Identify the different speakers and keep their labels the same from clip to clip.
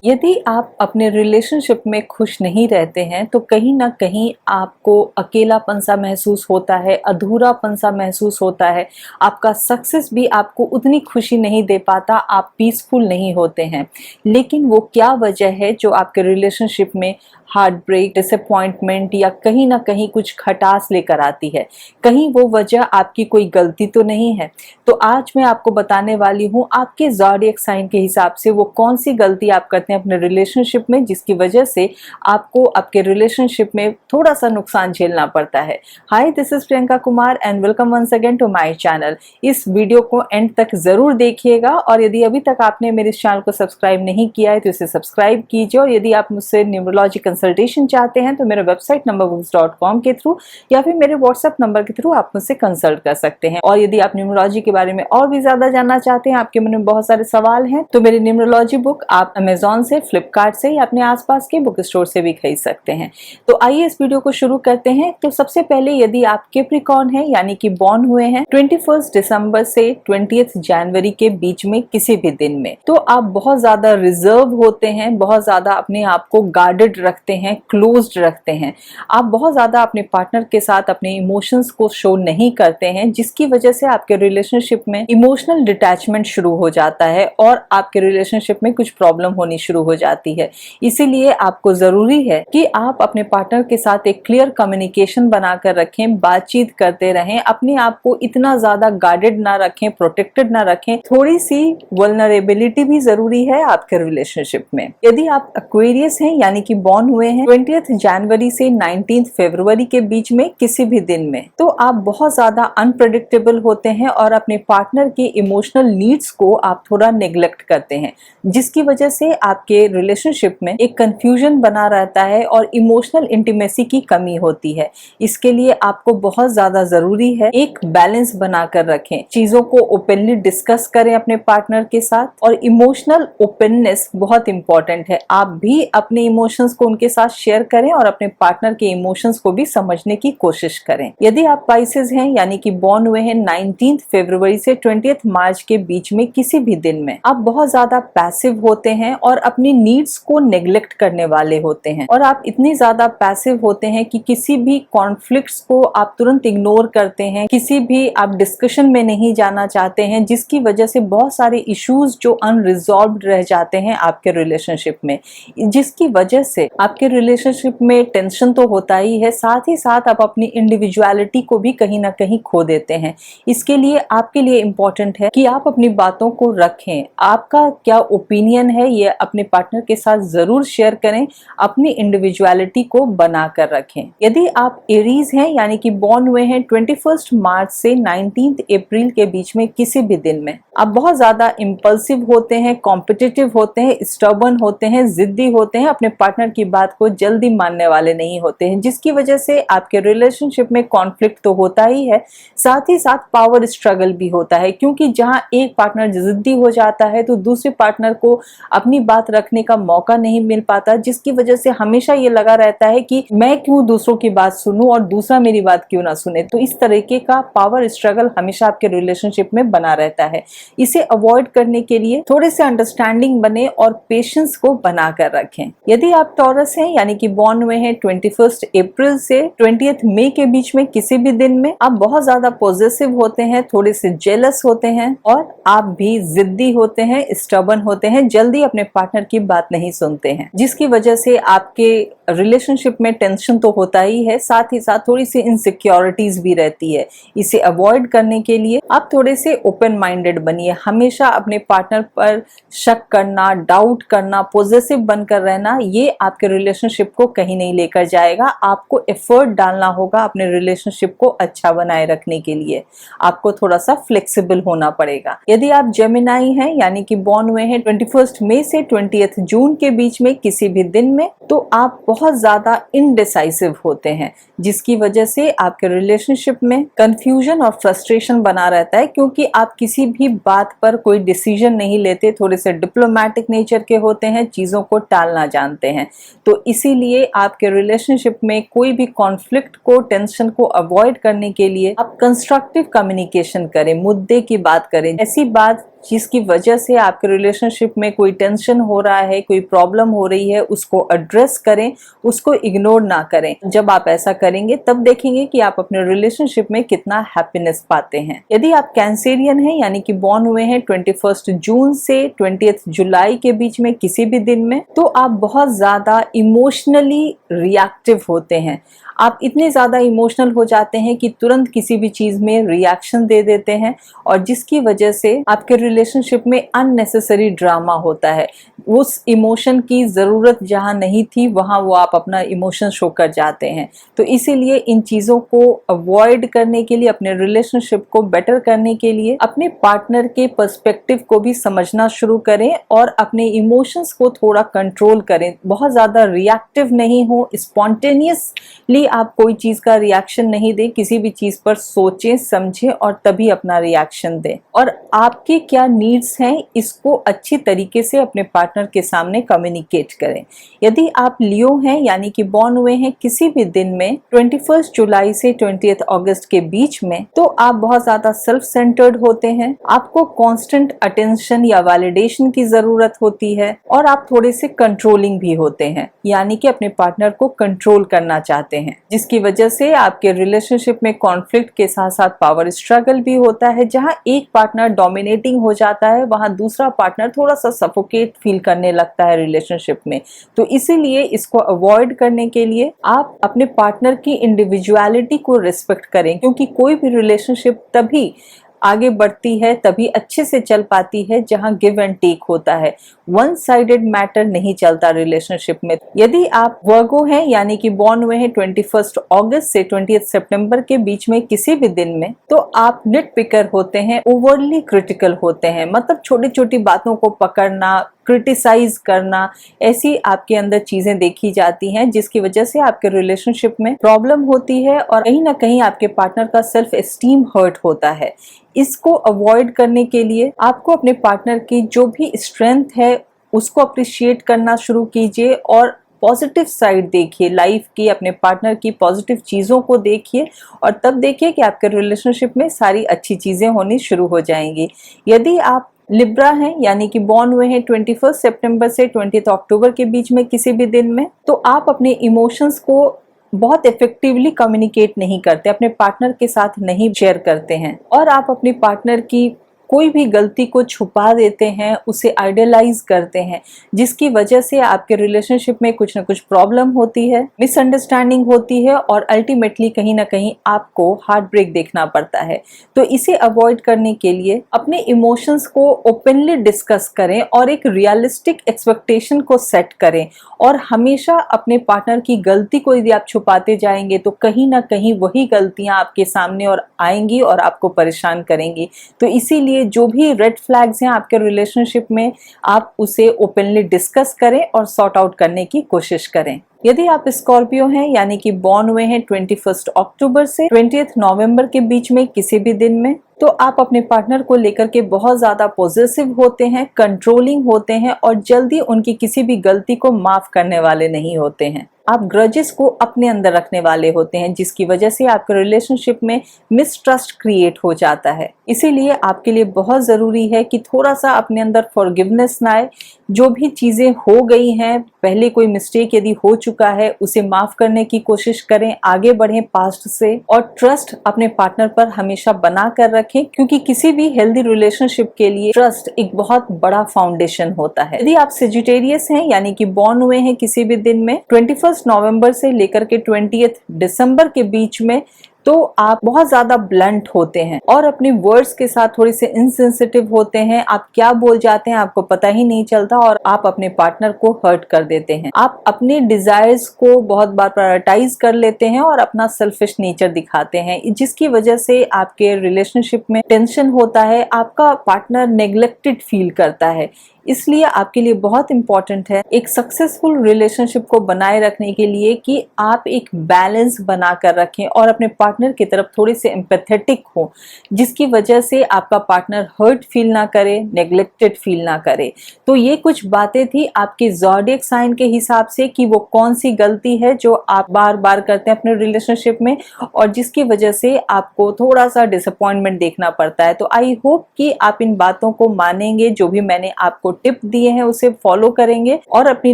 Speaker 1: यदि आप अपने रिलेशनशिप में खुश नहीं रहते हैं तो कहीं ना कहीं आपको अकेलापन सा महसूस होता है, अधूरापन सा महसूस होता है। आपका सक्सेस भी आपको उतनी खुशी नहीं दे पाता, आप पीसफुल नहीं होते हैं। लेकिन वो क्या वजह है जो आपके रिलेशनशिप में हार्ट ब्रेक, डिसअपॉइंटमेंट या कहीं ना कहीं कुछ खटास लेकर आती है? कहीं वो वजह आपकी कोई गलती तो नहीं है? तो आज मैं आपको बताने वाली हूँ आपके ज़ोडिएक साइन के हिसाब से वो कौन सी गलती आप करते हैं अपने रिलेशनशिप में, जिसकी वजह से आपको आपके रिलेशनशिप में थोड़ा सा नुकसान झेलना पड़ता है। Hi, this is Priyanka Kumar and welcome once again to my channel. इस वीडियो को एंड तक जरूर देखिएगा और यदि अभी तक आपने मेरे इस चैनल को सब्सक्राइब नहीं किया है तो इसे सब्सक्राइब कीजिए। और यदि आप मुझसे न्यूमरोलॉजी कंसल्टेशन चाहते हैं तो मेरे वेबसाइट numberbooks.com के थ्रू या फिर मेरे व्हाट्सएप नंबर के थ्रू आप मुझसे कंसल्ट कर सकते हैं। और यदि आप न्यूमरोलॉजी के बारे में और भी ज्यादा जानना चाहते हैं, आपके मन में बहुत सारे सवाल हैं, तो मेरी न्यूमरोलॉजी बुक आप अमेजोन से, फ्लिपकार्ट से या अपने आसपास के बुक स्टोर से भी खरीद सकते हैं। तो आइए इस वीडियो को शुरू करते हैं। तो सबसे पहले यदि आप कैप्रिकॉर्न है यानी कि बॉर्न हुए हैं 21 दिसंबर से 20 जनवरी के बीच में किसी भी दिन में, तो आप बहुत ज्यादा रिजर्व होते हैं, बहुत ज्यादा अपने आप को गार्डेड रखते हैं, क्लोज्ड रखते हैं। आप बहुत ज्यादा अपने पार्टनर के साथ अपने इमोशंस को शो नहीं करते हैं, जिसकी वजह से आपके रिलेशनशिप में इमोशनल डिटैचमेंट शुरू हो जाता है और आपके रिलेशनशिप में कुछ प्रॉब्लम होनी शुरू हो जाती है। इसीलिए आपको जरूरी है कि आप अपने पार्टनर के साथ एक क्लियर कम्युनिकेशन बनाकर रखें, बातचीत करते रहें, अपने आप को इतना ज्यादा गार्डेड ना रखें, प्रोटेक्टेड ना रखें। थोड़ी सी वल्नरेबिलिटी भी जरूरी है आपके रिलेशनशिप में। यदि आप एक्वेरियस हैं यानी कि बॉर्न हुए हैं 20 जनवरी से 19 फरवरी के बीच में किसी भी दिन में, तो आप बहुत ज्यादा अनप्रेडिक्टेबल होते हैं और अपने पार्टनर के इमोशनल नीड्स को आप थोड़ा नेग्लेक्ट करते हैं, जिसकी वजह से आपके रिलेशनशिप में एक कंफ्यूजन बना रहता है और इमोशनल इंटीमेसी की कमी होती है। इसके लिए आपको बहुत ज्यादा जरूरी है एक बैलेंस बनाकर रखें, चीजों को ओपनली डिस्कस करें अपने पार्टनर के साथ। और इमोशनल ओपननेस बहुत इंपॉर्टेंट है। आप भी अपने इमोशंस को उनके साथ शेयर करें और अपने पार्टनर के इमोशंस को भी समझने की कोशिश करें। यदि आप पाइसेस हैं यानी कि बॉर्न हुए हैं 19 फरवरी से 20 मार्च के बीच में किसी भी दिन में, आप बहुत ज्यादा पैसिव होते हैं और अपनी नीड्स को नेग्लेक्ट करने वाले होते हैं। और आप इतनी ज्यादा पैसिव होते हैं कि किसी भी कॉन्फ्लिक्ट्स को आप तुरंत इग्नोर करते हैं, किसी भी आप डिस्कशन में नहीं जाना चाहते हैं, जिसकी वजह से बहुत सारे इश्यूज जो अनरिजॉल्व्ड रह जाते हैं आपके रिलेशनशिप में, जिसकी वजह से आपके रिलेशनशिप में टेंशन तो होता ही है, साथ ही साथ आप अपनी इंडिविजुअलिटी को भी कहीं ना कहीं खो देते हैं। इसके लिए आपके लिए इम्पोर्टेंट है कि आप अपनी बातों को रखें। आपका क्या ओपिनियन है ये अपने पार्टनर के साथ जरूर शेयर करें, अपनी इंडिविजुअलिटी को बनाकर रखें। यदि आप एरीज हैं यानी कि बॉर्न हुए हैं 21 मार्च से 19 अप्रैल के बीच में किसी भी दिन में, आप बहुत ज्यादा इम्पल्सिव होते हैं, कॉम्पिटिटिव होते हैं, स्टबर्न होते हैं, जिद्दी होते हैं, अपने पार्टनर की बात को जल्दी मानने वाले नहीं होते हैं, जिसकी वजह से आपके रिलेशनशिप में कॉन्फ्लिक्ट तो होता ही है, साथ ही साथ पावर स्ट्रगल भी होता है। क्योंकि जहां एक पार्टनर जिद्दी हो जाता है तो दूसरे पार्टनर को अपनी बात रखने का मौका नहीं मिल पाता, जिसकी वजह से हमेशा ये लगा रहता है कि मैं क्यों दूसरों की बात सुनूं और दूसरा मेरी बात क्यों ना सुने। तो इस तरीके का पावर स्ट्रगल हमेशा आपके रिलेशनशिप में बना रहता है। इसे अवॉइड करने के लिए थोड़े से अंडरस्टैंडिंग बने और पेशेंस को बनाकर रखें। यदि आप टॉरस हैं यानी कि बॉर्न हुए हैं 21 अप्रैल से 20 मई के बीच में किसी भी दिन में, आप बहुत ज्यादा पॉजिटिव होते हैं, थोड़े से जेलस होते हैं और आप भी जिद्दी होते हैं, स्टबर्न होते हैं, जल्दी अपने पार्टनर की बात नहीं सुनते हैं, जिसकी वजह से आपके रिलेशनशिप में टेंशन तो होता ही है, साथ ही साथ थोड़ी सी इनसिक्योरिटीज भी रहती है। इसे अवॉइड करने के लिए आप थोड़े से ओपन माइंडेड बनिए। हमेशा अपने पार्टनर पर शक करना, डाउट करना, पॉजिटिव बनकर रहना, ये आपके रिलेशनशिप को कहीं नहीं लेकर जाएगा। आपको एफर्ट डालना होगा अपने रिलेशनशिप को अच्छा बनाए रखने के लिए। आपको थोड़ा सा फ्लेक्सिबल होना पड़ेगा। यदि आप जेमिनाई हैं यानी कि बॉर्न हुए हैं 21 मई से 20 जून के बीच में किसी भी दिन में, तो आप बहुत ज्यादा इनडिसाइसिव होते हैं, जिसकी वजह से आपके रिलेशनशिप में कंफ्यूजन और फ्रस्ट्रेशन बना रहता है, क्योंकि आप किसी भी बात पर कोई डिसीजन नहीं लेते, थोड़े से डिप्लोमेटिक नेचर के होते हैं, चीजों को टालना जानते हैं। तो इसीलिए आपके रिलेशनशिप में कोई भी कॉन्फ्लिक्ट को, टेंशन को अवॉइड करने के लिए आप कंस्ट्रक्टिव कम्युनिकेशन करें, मुद्दे की बात करें, ऐसी बात जिसकी वजह से आपके रिलेशनशिप में कोई टेंशन हो रहा है, कोई प्रॉब्लम हो रही है, उसको एड्रेस करें, उसको इग्नोर ना करें। जब आप ऐसा करेंगे तब देखेंगे कि आप अपने रिलेशनशिप में कितना हैप्पीनेस पाते हैं। यदि आप कैंसेरियन हैं यानी कि बॉर्न हुए हैं 21 जून से 20 जुलाई के बीच में किसी भी दिन में, तो आप बहुत ज्यादा इमोशनली रिएक्टिव होते हैं। आप इतने ज्यादा इमोशनल हो जाते हैं कि तुरंत किसी भी चीज में रिएक्शन दे देते हैं, और जिसकी वजह से आपके रिलेशनशिप में अननेसेसरी ड्रामा होता है। उस इमोशन की जरूरत जहां नहीं थी वहां वो आप अपना इमोशन शो कर जाते हैं। तो इसीलिए इन चीजों को अवॉइड करने के लिए, अपने रिलेशनशिप को बेटर करने के लिए अपने पार्टनर के पर्सपेक्टिव को भी समझना शुरू करें और अपने इमोशंस को थोड़ा कंट्रोल करें। बहुत ज्यादा रिएक्टिव नहीं हो, स्पॉन्टेनियसली आप कोई चीज का रिएक्शन नहीं दें, किसी भी चीज पर सोचें समझें और तभी अपना रिएक्शन दें। और आपके क्या नीड्स हैं इसको अच्छी तरीके से अपने पार्टनर के सामने कम्युनिकेट करें। यदि आप लियो हैं यानी कि बॉर्न हुए हैं किसी भी दिन में 21 जुलाई से 20 अगस्त के बीच में, तो आप बहुत ज्यादा सेल्फ सेंटर्ड होते हैं, आपको कांस्टेंट अटेंशन या वैलिडेशन की जरूरत होती है, और आप थोड़े से कंट्रोलिंग भी होते हैं यानी कि अपने पार्टनर को कंट्रोल करना चाहते हैं, जिसकी वजह से आपके रिलेशनशिप में कॉन्फ्लिक्ट के साथ साथ पावर स्ट्रगल भी होता है। जहां एक पार्टनर डोमिनेटिंग हो जाता है वहां दूसरा पार्टनर थोड़ा सा सफोकेट फील करने लगता है रिलेशनशिप में। तो इसीलिए इसको अवॉइड करने के लिए आप अपने पार्टनर की इंडिविजुअलिटी को रिस्पेक्ट करें, क्योंकि कोई भी रिलेशनशिप तभी आगे बढ़ती है, तभी अच्छे से चल पाती है जहां गिव एंड टेक होता है। वन साइडेड मैटर नहीं चलता रिलेशनशिप में। यदि आप वर्गो हैं यानी कि बॉर्न हुए हैं 21 अगस्त से 20 सितंबर के बीच में किसी भी दिन में, तो आप निट पिकर होते हैं, ओवरली क्रिटिकल होते हैं, मतलब छोटी छोटी बातों को पकड़ना, क्रिटिसाइज करना, ऐसी आपके अंदर चीजें देखी जाती हैं, जिसकी वजह से आपके रिलेशनशिप में प्रॉब्लम होती है और कहीं ना कहीं आपके पार्टनर का सेल्फ एस्टीम हर्ट होता है। इसको अवॉइड करने के लिए आपको अपने पार्टनर की जो भी स्ट्रेंथ है उसको अप्रिशिएट करना शुरू कीजिए और पॉजिटिव साइड देखिए लाइफ की, अपने पार्टनर की पॉजिटिव चीजों को देखिए और तब देखिए कि आपके रिलेशनशिप में सारी अच्छी चीजें होनी शुरू हो जाएंगी। यदि आप लिब्रा हैं यानी कि बॉर्न हुए हैं 21 सितंबर से 20 अक्टूबर के बीच में किसी भी दिन में, तो आप अपने इमोशंस को बहुत इफेक्टिवली कम्युनिकेट नहीं करते, अपने पार्टनर के साथ नहीं शेयर करते हैं और आप अपने पार्टनर की कोई भी गलती को छुपा देते हैं, उसे आइडियलाइज करते हैं, जिसकी वजह से आपके रिलेशनशिप में कुछ ना कुछ प्रॉब्लम होती है, मिसअंडरस्टैंडिंग होती है और अल्टीमेटली कहीं ना कहीं आपको हार्ट ब्रेक देखना पड़ता है। तो इसे अवॉइड करने के लिए अपने इमोशंस को ओपनली डिस्कस करें और एक रियलिस्टिक एक्सपेक्टेशन को सेट करें, और हमेशा अपने पार्टनर की गलती को यदि आप छुपाते जाएंगे तो कहीं ना कहीं वही गलतियां आपके सामने और आएंगी और आपको परेशान करेंगी। तो इसीलिए जो भी रेड फ्लैग्स हैं आपके रिलेशनशिप में, आप उसे ओपनली डिस्कस करें और सॉर्ट आउट करने की कोशिश करें। यदि आप स्कॉर्पियो हैं यानी कि बॉर्न हुए हैं 21 अक्टूबर से 20 नवंबर के बीच में किसी भी दिन में, तो आप अपने पार्टनर को लेकर के बहुत ज्यादा पॉजिटिव होते हैं, कंट्रोलिंग होते हैं और जल्दी उनकी किसी भी गलती को माफ करने वाले नहीं होते हैं। आप ग्रजेस को अपने अंदर रखने वाले होते हैं, जिसकी वजह से आपके रिलेशनशिप में मिसट्रस्ट क्रिएट हो जाता है। इसीलिए आपके लिए बहुत जरूरी है कि थोड़ा सा अपने अंदर फॉरगिवनेस ना आए। जो भी चीजें हो गई हैं, पहले कोई मिस्टेक यदि हो चुका है उसे माफ करने की कोशिश करें, आगे बढ़ें पास्ट से, और ट्रस्ट अपने पार्टनर पर हमेशा बना कर रखें, क्योंकि किसी भी हेल्दी रिलेशनशिप के लिए ट्रस्ट एक बहुत बड़ा फाउंडेशन होता है। यदि आप सेजिटेरियस हैं यानी कि बॉर्न हुए हैं किसी भी दिन में 21 नवंबर से लेकर के 20 दिसंबर के बीच में, तो आप बहुत ज्यादा ब्लंट होते हैं और अपने वर्ड्स के साथ थोड़े से इनसेंसिटिव होते हैं। आप क्या बोल जाते हैं आपको पता ही नहीं चलता और आप अपने पार्टनर को हर्ट कर देते हैं। आप अपने डिजायर्स को बहुत बार प्रायोरिटाइज कर लेते हैं और अपना सेल्फिश नेचर दिखाते हैं, जिसकी वजह से आपके रिलेशनशिप में टेंशन होता है, आपका पार्टनर नेग्लेक्टेड फील करता है। इसलिए आपके लिए बहुत इंपॉर्टेंट है एक सक्सेसफुल रिलेशनशिप को बनाए रखने के लिए कि आप एक बैलेंस बना कर रखें और अपने पार्टनर की तरफ थोड़े से एम्पैथेटिक हो, जिसकी वजह से आपका पार्टनर हर्ट फील ना करे, नेग्लेक्टेड फील ना करे। तो ये कुछ बातें थी आपके ज़ोडिएक साइन के हिसाब से कि वो कौन सी गलती है जो आप बार बार करते हैं अपने रिलेशनशिप में और जिसकी वजह से आपको थोड़ा सा डिसअपॉइंटमेंट देखना पड़ता है। तो आई होप कि आप इन बातों को मानेंगे, जो भी मैंने आपको टिप दिए हैं उसे फॉलो करेंगे और अपनी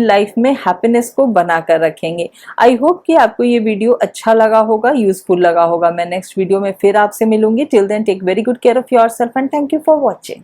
Speaker 1: लाइफ में हैप्पीनेस को बनाकर रखेंगे। आई होप कि आपको ये वीडियो अच्छा लगा होगा, यूजफुल लगा होगा। मैं नेक्स्ट वीडियो में फिर आपसे मिलूंगी। Till then take very good care of yourself and thank you for watching.